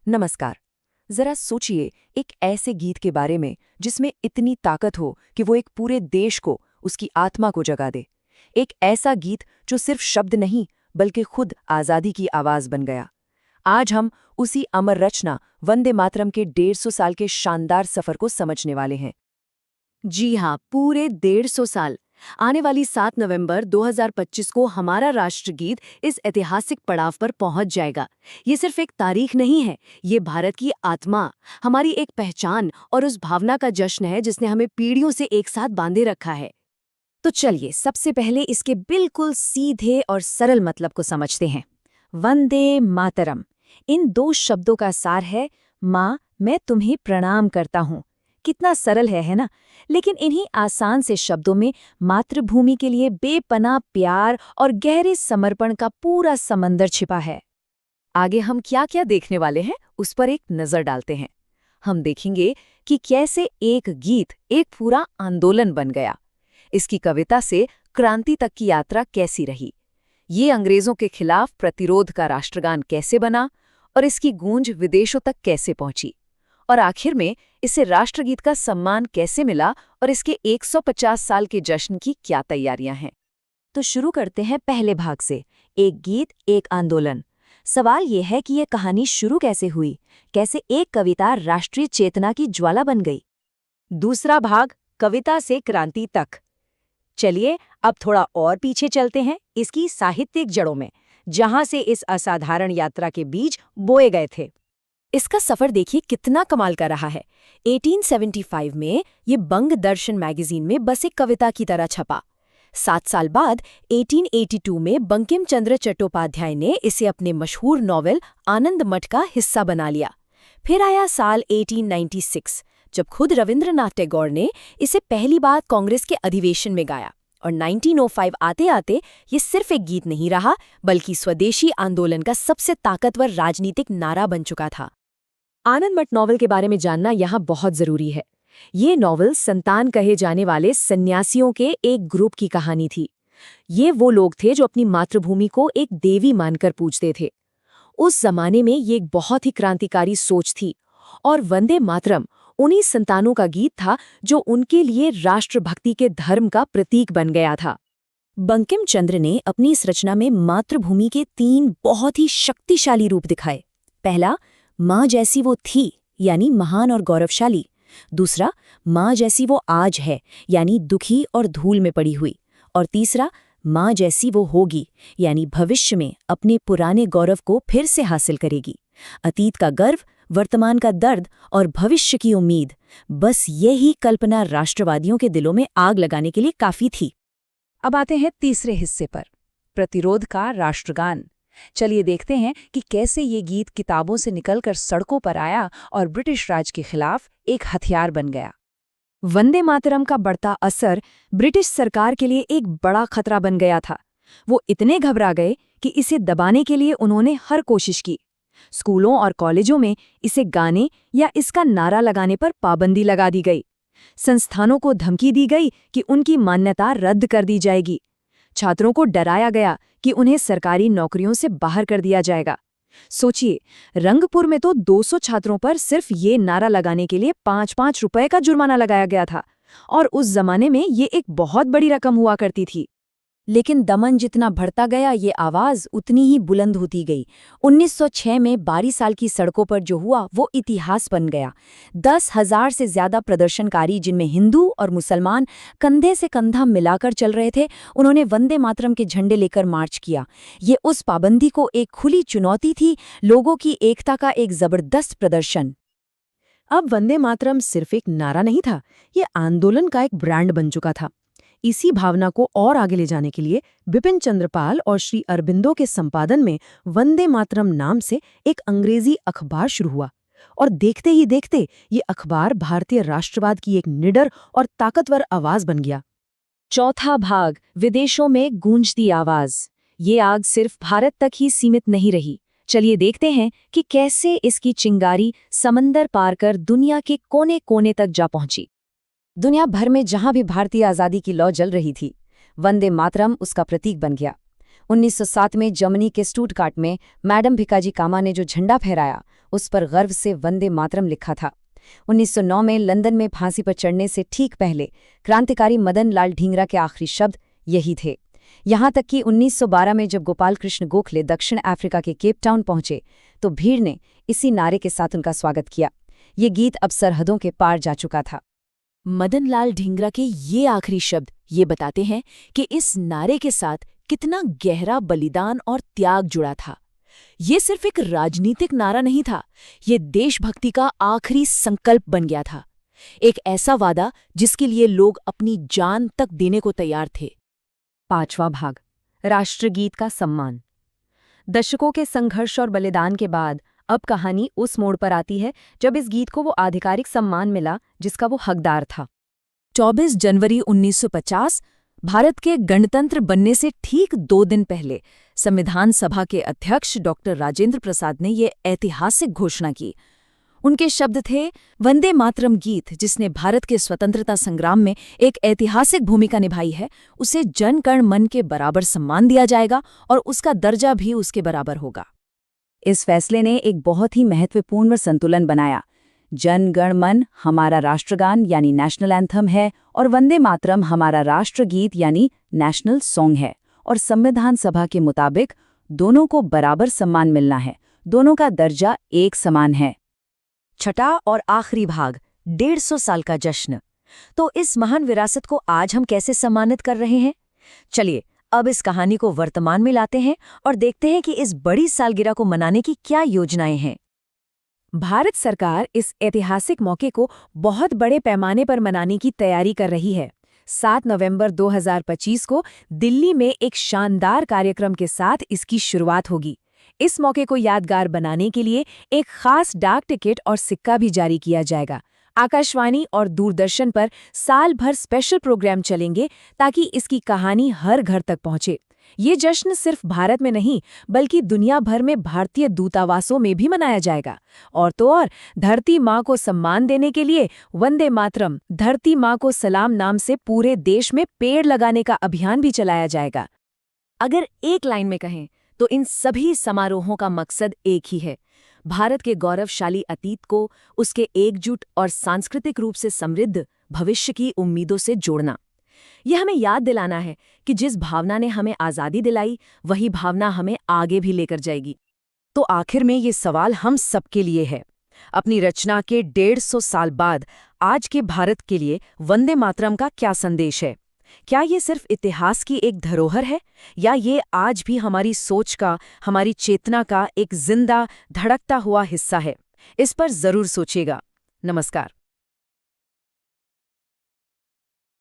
नमस्कार। जरा सोचिए एक ऐसे गीत के बारे में जिसमें इतनी ताकत हो कि वो एक पूरे देश को, उसकी आत्मा को जगा दे। एक ऐसा गीत जो सिर्फ शब्द नहीं बल्कि खुद आज़ादी की आवाज़ बन गया। आज हम उसी अमर रचना वंदे मातरम के 150 साल के शानदार सफर को समझने वाले हैं। जी हाँ, पूरे 150 साल। आने वाली 7 नवंबर 2025 को हमारा राष्ट्रगीत इस ऐतिहासिक पड़ाव पर पहुंच जाएगा। ये सिर्फ एक तारीख नहीं है, ये भारत की आत्मा, हमारी एक पहचान और उस भावना का जश्न है जिसने हमें पीढ़ियों से एक साथ बांधे रखा है। तो चलिए सबसे पहले इसके बिल्कुल सीधे और सरल मतलब को समझते हैं। वंदे मातरम, इन दो शब्दों का सार है माँ, मैं तुम्हें प्रणाम करता हूँ। कितना सरल है ना? लेकिन इन्हीं आसान से शब्दों में मातृभूमि के लिए बेपनाह प्यार और गहरे समर्पण का पूरा समंदर छिपा है। आगे हम क्या क्या देखने वाले हैं उस पर एक नजर डालते हैं। हम देखेंगे कि कैसे एक गीत एक पूरा आंदोलन बन गया। इसकी कविता से क्रांति तक की यात्रा कैसी रही, ये अंग्रेजों के खिलाफ प्रतिरोध का राष्ट्रगान कैसे बना और इसकी गूंज विदेशों तक कैसे पहुंची, और आखिर में इसे राष्ट्रगीत का सम्मान कैसे मिला और इसके 150 साल के जश्न की क्या तैयारियां हैं। तो शुरू करते हैं पहले भाग से, एक गीत एक आंदोलन। सवाल यह है कि यह कहानी शुरू कैसे हुई, कैसे एक कविता राष्ट्रीय चेतना की ज्वाला बन गई। दूसरा भाग, कविता से क्रांति तक। चलिए अब थोड़ा और पीछे चलते हैं इसकी साहित्यिक जड़ों में, जहां से इस असाधारण यात्रा के बीज बोए गए थे। इसका सफर देखिए कितना कमाल का रहा है। 1875 में ये बंग दर्शन मैगजीन में बस एक कविता की तरह छपा। 7 साल बाद 1882 में बंकिम चंद्र चट्टोपाध्याय ने इसे अपने मशहूर नॉवेल आनंद मठ का हिस्सा बना लिया। फिर आया साल 1896, जब खुद रविंद्रनाथ टैगोर ने इसे पहली बार कांग्रेस के अधिवेशन में गाया। और 1905 आते आते ये सिर्फ एक गीत नहीं रहा, बल्कि स्वदेशी आंदोलन का सबसे ताकतवर राजनीतिक नारा बन चुका था। आनंद मठ नॉवल के बारे में जानना यहाँ बहुत जरूरी है। ये नॉवल संतान कहे जाने वाले सन्यासियों के एक ग्रुप की कहानी थी। ये वो लोग थे जो अपनी मातृभूमि को एक देवी मानकर पूजते थे। उस जमाने में ये एक बहुत ही क्रांतिकारी सोच थी, और वंदे मातरम उन्हीं संतानों का गीत था जो उनके लिए राष्ट्रभक्ति के धर्म का प्रतीक बन गया था। बंकिम चंद्र ने अपनी इस रचना में मातृभूमि के 3 बहुत ही शक्तिशाली रूप दिखाए। पहला, माँ जैसी वो थी, यानी महान और गौरवशाली। दूसरा, माँ जैसी वो आज है, यानी दुखी और धूल में पड़ी हुई। और तीसरा, माँ जैसी वो होगी, यानी भविष्य में अपने पुराने गौरव को फिर से हासिल करेगी। अतीत का गर्व, वर्तमान का दर्द और भविष्य की उम्मीद, बस यही कल्पना राष्ट्रवादियों के दिलों में आग लगाने के लिए काफी थी। अब आते हैं तीसरे हिस्से पर, प्रतिरोध का राष्ट्रगान। चलिए देखते हैं कि कैसे ये गीत किताबों से निकलकर सड़कों पर आया और ब्रिटिश राज के खिलाफ एक हथियार बन गया। वंदे मातरम का बढ़ता असर ब्रिटिश सरकार के लिए एक बड़ा खतरा बन गया था। वो इतने घबरा गए कि इसे दबाने के लिए उन्होंने हर कोशिश की। स्कूलों और कॉलेजों में इसे गाने या इसका नारा लगाने पर पाबंदी लगा दी गई। संस्थानों को धमकी दी गई कि उनकी मान्यता रद्द कर दी जाएगी। छात्रों को डराया गया कि उन्हें सरकारी नौकरियों से बाहर कर दिया जाएगा। सोचिए, रंगपुर में तो 200 छात्रों पर सिर्फ ये नारा लगाने के लिए 5-5 रुपए का जुर्माना लगाया गया था, और उस जमाने में ये एक बहुत बड़ी रकम हुआ करती थी। लेकिन दमन जितना बढ़ता गया, ये आवाज उतनी ही बुलंद होती गई। 1906 में 12 साल की सड़कों पर जो हुआ वो इतिहास बन गया। 10,000 से ज्यादा प्रदर्शनकारी, जिनमें हिंदू और मुसलमान कंधे से कंधा मिलाकर चल रहे थे, उन्होंने वंदे मातरम के झंडे लेकर मार्च किया। ये उस पाबंदी को एक खुली चुनौती थी, लोगों की एकता का एक जबरदस्त प्रदर्शन। अब वंदे मातरम सिर्फ एक नारा नहीं था, ये आंदोलन का एक ब्रांड बन चुका था। इसी भावना को और आगे ले जाने के लिए बिपिन चंद्र पाल और श्री अरबिंदो के संपादन में वंदे मातरम नाम से एक अंग्रेजी अखबार शुरू हुआ, और देखते ही देखते ये अखबार भारतीय राष्ट्रवाद की एक निडर और ताकतवर आवाज बन गया। चौथा भाग, विदेशों में गूंजती आवाज। ये आग सिर्फ भारत तक ही सीमित नहीं रही। चलिए देखते हैं कि कैसे इसकी चिंगारी समंदर पार कर दुनिया के कोने कोने तक जा पहुंची। दुनिया भर में जहां भी भारतीय आज़ादी की लौ जल रही थी, वंदे मातरम उसका प्रतीक बन गया। 1907 में जर्मनी के स्टुटगार्ट में मैडम भिकाजी कामा ने जो झंडा फहराया, उस पर गर्व से वंदे मातरम लिखा था। 1909 में लंदन में फांसी पर चढ़ने से ठीक पहले क्रांतिकारी मदन लाल ढींगरा के आखिरी शब्द यही थे। यहाँ तक कि 1912 में जब गोपाल कृष्ण गोखले दक्षिण अफ्रीका के केप टाउन पहुंचे तो भीड़ ने इसी नारे के साथ उनका स्वागत किया। ये गीत अब सरहदों के पार जा चुका था। मदन लाल ढींगरा के ये आखिरी शब्द ये बताते हैं कि इस नारे के साथ कितना गहरा बलिदान और त्याग जुड़ा था। ये सिर्फ एक राजनीतिक नारा नहीं था, ये देशभक्ति का आखिरी संकल्प बन गया था। एक ऐसा वादा जिसके लिए लोग अपनी जान तक देने को तैयार थे। 5वां भाग, राष्ट्रगीत का सम्मान। दशकों के संघर्ष और बलिदान के बाद अब कहानी उस मोड़ पर आती है जब इस गीत को वो आधिकारिक सम्मान मिला जिसका वो हकदार था। 24 जनवरी 1950 भारत के गणतंत्र बनने से ठीक 2 दिन पहले संविधान सभा के अध्यक्ष डॉक्टर राजेंद्र प्रसाद ने ये ऐतिहासिक घोषणा की। उनके शब्द थे, वंदे मातरम गीत जिसने भारत के स्वतंत्रता संग्राम में एक ऐतिहासिक भूमिका निभाई है, उसे जन गण मन के बराबर सम्मान दिया जाएगा और उसका दर्जा भी उसके बराबर होगा। इस फैसले ने एक बहुत ही महत्वपूर्ण संतुलन बनाया। जन गण मन हमारा राष्ट्रगान यानी नेशनल एंथम है और वंदे मातरम हमारा राष्ट्रगीत यानी नेशनल सॉन्ग है, और संविधान सभा के मुताबिक दोनों को बराबर सम्मान मिलना है, दोनों का दर्जा एक समान है। छठा और आखिरी भाग, 150 साल का जश्न। तो इस महान विरासत को आज हम कैसे सम्मानित कर रहे हैं? चलिए अब इस कहानी को वर्तमान में लाते हैं और देखते हैं कि इस बड़ी सालगिरह को मनाने की क्या योजनाएं हैं। भारत सरकार इस ऐतिहासिक मौके को बहुत बड़े पैमाने पर मनाने की तैयारी कर रही है। 7 नवंबर 2025 को दिल्ली में एक शानदार कार्यक्रम के साथ इसकी शुरुआत होगी। इस मौके को यादगार बनाने के लिए एक खास डाक टिकट और सिक्का भी जारी किया जाएगा। आकाशवाणी और दूरदर्शन पर साल भर स्पेशल प्रोग्राम चलेंगे ताकि इसकी कहानी हर घर तक पहुंचे। ये जश्न सिर्फ भारत में नहीं बल्कि दुनिया भर में भारतीय दूतावासों में भी मनाया जाएगा। और तो और धरती माँ को सम्मान देने के लिए वंदे मातरम धरती माँ को सलाम नाम से पूरे देश में पेड़ लगाने का अभियान भी चलाया जाएगा। अगर एक लाइन में कहें तो इन सभी समारोहों का मकसद एक ही है, भारत के गौरवशाली अतीत को उसके एकजुट और सांस्कृतिक रूप से समृद्ध भविष्य की उम्मीदों से जोड़ना। यह हमें याद दिलाना है कि जिस भावना ने हमें आज़ादी दिलाई वही भावना हमें आगे भी लेकर जाएगी। तो आखिर में ये सवाल हम सबके लिए है, अपनी रचना के 150 साल बाद आज के भारत के लिए वंदे मातरम का क्या संदेश है? क्या ये सिर्फ इतिहास की एक धरोहर है या ये आज भी हमारी सोच का, हमारी चेतना का एक जिंदा धड़कता हुआ हिस्सा है? इस पर जरूर सोचिएगा। नमस्कार।